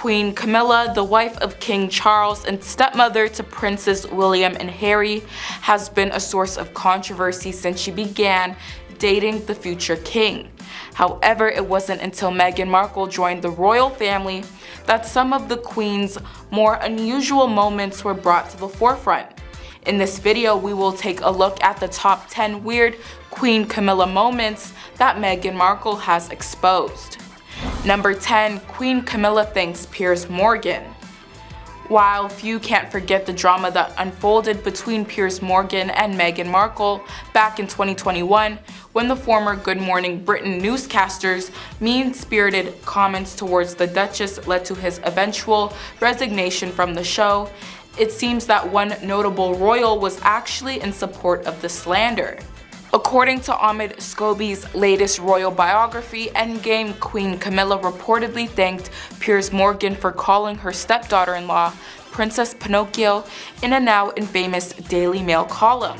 Queen Camilla, the wife of King Charles and stepmother to Princes William and Harry, has been a source of controversy since she began dating the future king. However, it wasn't until Meghan Markle joined the royal family that some of the Queen's more unusual moments were brought to the forefront. In this video, we will take a look at the top 10 weird Queen Camilla moments that Meghan Markle has exposed. Number 10. Queen Camilla thanks Piers Morgan. While few can't forget the drama that unfolded between Piers Morgan and Meghan Markle back in 2021, when the former Good Morning Britain newscaster's mean-spirited comments towards the Duchess led to his eventual resignation from the show, it seems that one notable royal was actually in support of the slander. According to Ahmed Scobie's latest royal biography, Endgame, Queen Camilla reportedly thanked Piers Morgan for calling her stepdaughter-in-law Princess Pinocchio in a now infamous Daily Mail column.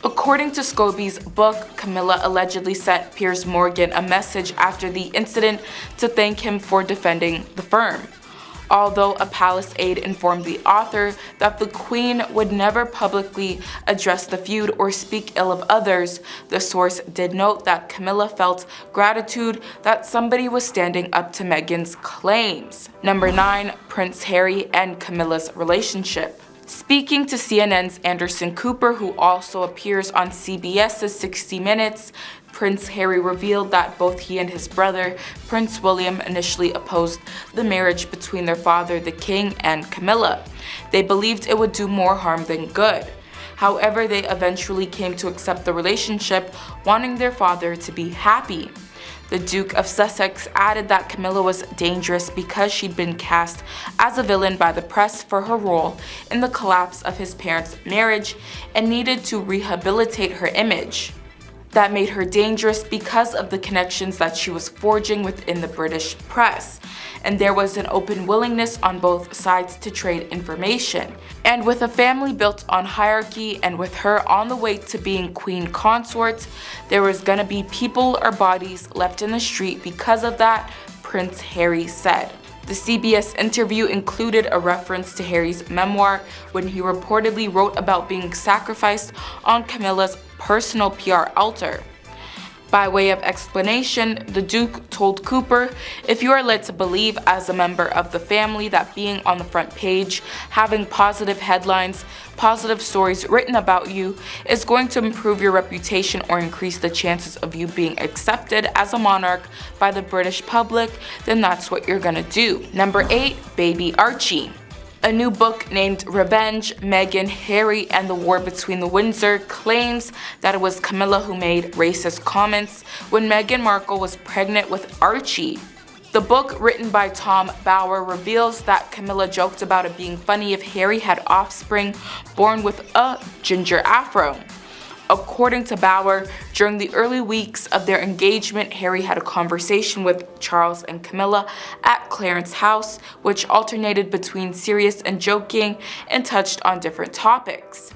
According to Scobie's book, Camilla allegedly sent Piers Morgan a message after the incident to thank him for defending the firm. Although a palace aide informed the author that the Queen would never publicly address the feud or speak ill of others, the source did note that Camilla felt gratitude that somebody was standing up to Meghan's claims. Number 9. Prince Harry and Camilla's relationship. Speaking to CNN's Anderson Cooper, who also appears on CBS's 60 Minutes, Prince Harry revealed that both he and his brother, Prince William, initially opposed the marriage between their father, the king, and Camilla. They believed it would do more harm than good. However, they eventually came to accept the relationship, wanting their father to be happy. The Duke of Sussex added that Camilla was dangerous because she'd been cast as a villain by the press for her role in the collapse of his parents' marriage and needed to rehabilitate her image. That made her dangerous because of the connections that she was forging within the British press, and there was an open willingness on both sides to trade information. And with a family built on hierarchy and with her on the way to being queen consort, there was gonna be people or bodies left in the street because of that, Prince Harry said. The CBS interview included a reference to Harry's memoir when he reportedly wrote about being sacrificed on Camilla's personal PR altar. By way of explanation, the Duke told Cooper, "If you are led to believe as a member of the family that being on the front page, having positive headlines, positive stories written about you is going to improve your reputation or increase the chances of you being accepted as a monarch by the British public, then that's what you're gonna do." Number 8. Baby Archie. A new book named Revenge, Meghan, Harry, and the War Between the Windsor claims that it was Camilla who made racist comments when Meghan Markle was pregnant with Archie. The book, written by Tom Bower, reveals that Camilla joked about it being funny if Harry had offspring born with a ginger afro. According to Bower, during the early weeks of their engagement, Harry had a conversation with Charles and Camilla at Clarence's house, which alternated between serious and joking and touched on different topics.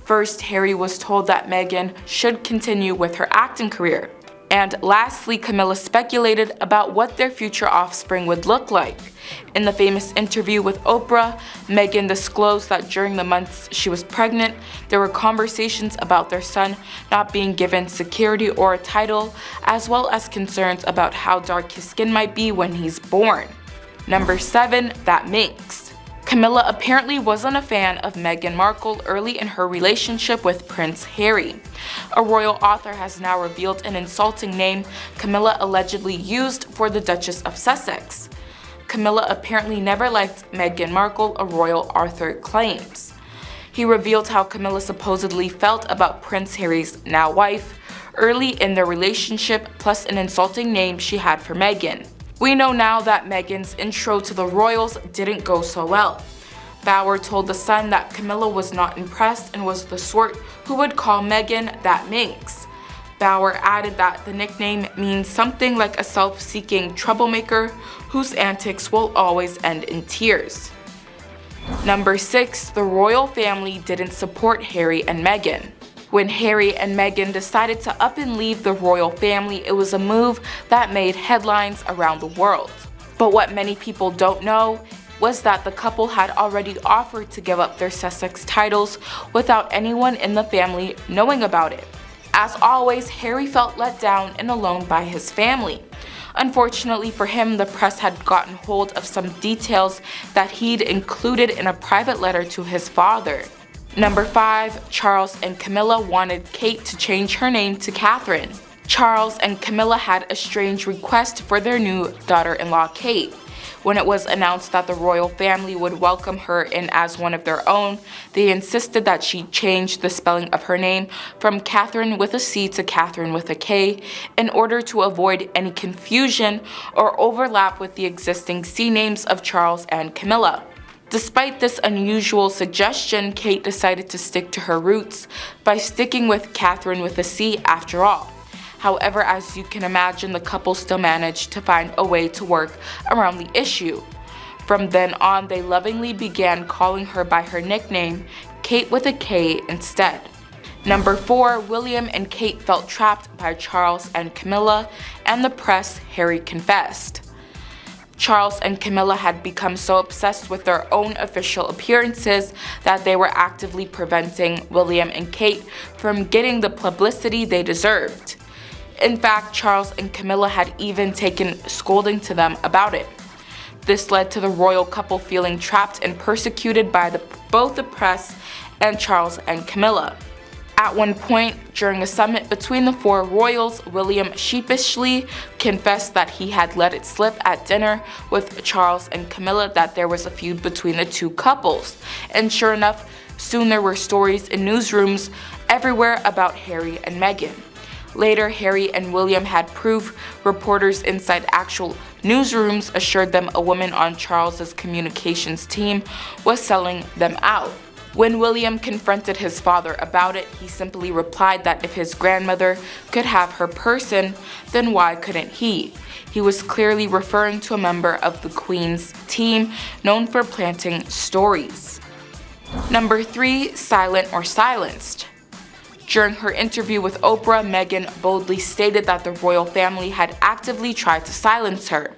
First, Harry was told that Meghan should continue with her acting career. And lastly, Camilla speculated about what their future offspring would look like. In the famous interview with Oprah, Meghan disclosed that during the months she was pregnant, there were conversations about their son not being given security or a title, as well as concerns about how dark his skin might be when he's born. Number 7. That minks. Camilla apparently wasn't a fan of Meghan Markle early in her relationship with Prince Harry. A royal author has now revealed an insulting name Camilla allegedly used for the Duchess of Sussex. Camilla apparently never liked Meghan Markle, a royal author claims. He revealed how Camilla supposedly felt about Prince Harry's now wife early in their relationship, plus an insulting name she had for Meghan. We know now that Meghan's intro to the royals didn't go so well. Bower told The Sun that Camilla was not impressed and was the sort who would call Meghan that minks. Bower added that the nickname means something like a self-seeking troublemaker whose antics will always end in tears. Number 6. The royal family didn't support Harry and Meghan. When Harry and Meghan decided to up and leave the royal family, it was a move that made headlines around the world. But what many people don't know was that the couple had already offered to give up their Sussex titles without anyone in the family knowing about it. As always, Harry felt let down and alone by his family. Unfortunately for him, the press had gotten hold of some details that he'd included in a private letter to his father. Number 5. Charles and Camilla wanted Kate to change her name to Catherine. Charles and Camilla had a strange request for their new daughter-in-law, Kate. When it was announced that the royal family would welcome her in as one of their own, they insisted that she change the spelling of her name from Catherine with a C to Catherine with a K in order to avoid any confusion or overlap with the existing C names of Charles and Camilla. Despite this unusual suggestion, Kate decided to stick to her roots by sticking with Catherine with a C after all. However, as you can imagine, the couple still managed to find a way to work around the issue. From then on, they lovingly began calling her by her nickname, Kate with a K instead. Number 4. William and Kate felt trapped by Charles and Camilla, and the press. Harry confessed. Charles and Camilla had become so obsessed with their own official appearances that they were actively preventing William and Kate from getting the publicity they deserved. In fact, Charles and Camilla had even taken scolding to them about it. This led to the royal couple feeling trapped and persecuted by both the press and Charles and Camilla. At one point, during a summit between the 4 royals, William sheepishly confessed that he had let it slip at dinner with Charles and Camilla that there was a feud between the 2 couples. And sure enough, soon there were stories in newsrooms everywhere about Harry and Meghan. Later, Harry and William had proof. Reporters inside actual newsrooms assured them a woman on Charles's communications team was selling them out. When William confronted his father about it, he simply replied that if his grandmother could have her person, then why couldn't he? He was clearly referring to a member of the Queen's team known for planting stories. Number 3. Silent or silenced. During her interview with Oprah, Meghan boldly stated that the royal family had actively tried to silence her.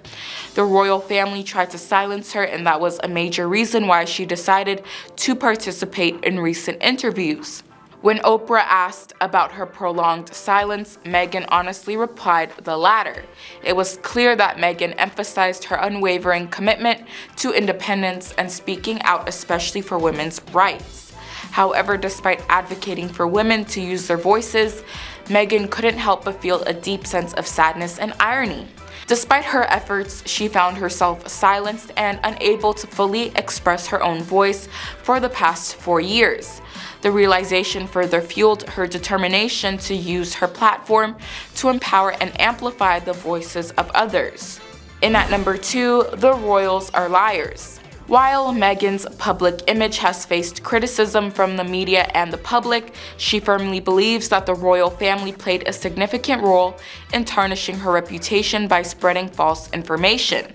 The royal family tried to silence her, and that was a major reason why she decided to participate in recent interviews. When Oprah asked about her prolonged silence, Meghan honestly replied the latter. It was clear that Meghan emphasized her unwavering commitment to independence and speaking out, especially for women's rights. However, despite advocating for women to use their voices, Meghan couldn't help but feel a deep sense of sadness and irony. Despite her efforts, she found herself silenced and unable to fully express her own voice for the past 4 years. The realization further fueled her determination to use her platform to empower and amplify the voices of others. And at number 2, the royals are liars. While Meghan's public image has faced criticism from the media and the public, she firmly believes that the royal family played a significant role in tarnishing her reputation by spreading false information.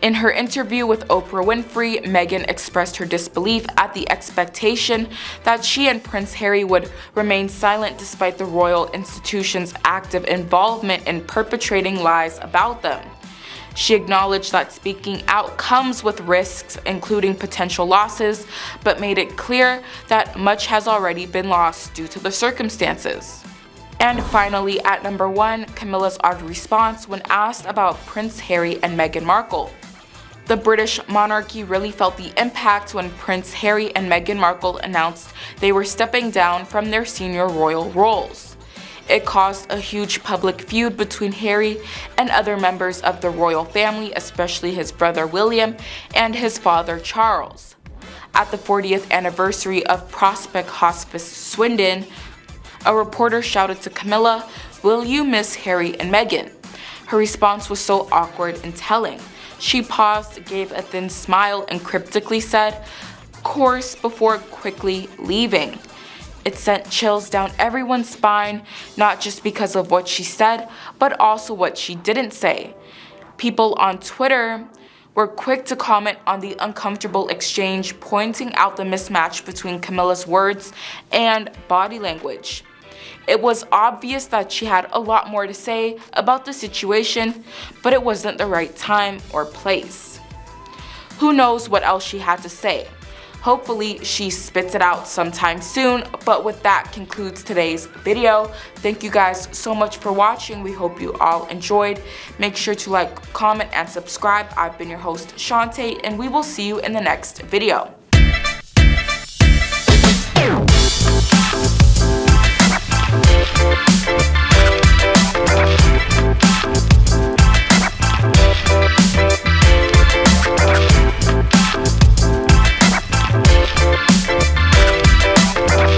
In her interview with Oprah Winfrey, Meghan expressed her disbelief at the expectation that she and Prince Harry would remain silent despite the royal institution's active involvement in perpetrating lies about them. She acknowledged that speaking out comes with risks, including potential losses, but made it clear that much has already been lost due to the circumstances. And finally, at number 1, Camilla's odd response when asked about Prince Harry and Meghan Markle. The British monarchy really felt the impact when Prince Harry and Meghan Markle announced they were stepping down from their senior royal roles. It caused a huge public feud between Harry and other members of the royal family, especially his brother William and his father Charles. At the 40th anniversary of Prospect Hospice Swindon, a reporter shouted to Camilla, "Will you miss Harry and Meghan?" Her response was so awkward and telling. She paused, gave a thin smile, and cryptically said, "Course," before quickly leaving. It sent chills down everyone's spine, not just because of what she said, but also what she didn't say. People on Twitter were quick to comment on the uncomfortable exchange, pointing out the mismatch between Camilla's words and body language. It was obvious that she had a lot more to say about the situation, but it wasn't the right time or place. Who knows what else she had to say? Hopefully she spits it out sometime soon, but with that concludes today's video. Thank you guys so much for watching. We hope you all enjoyed. Make sure to like, comment, and subscribe. I've been your host, Shantae, and we will see you in the next video.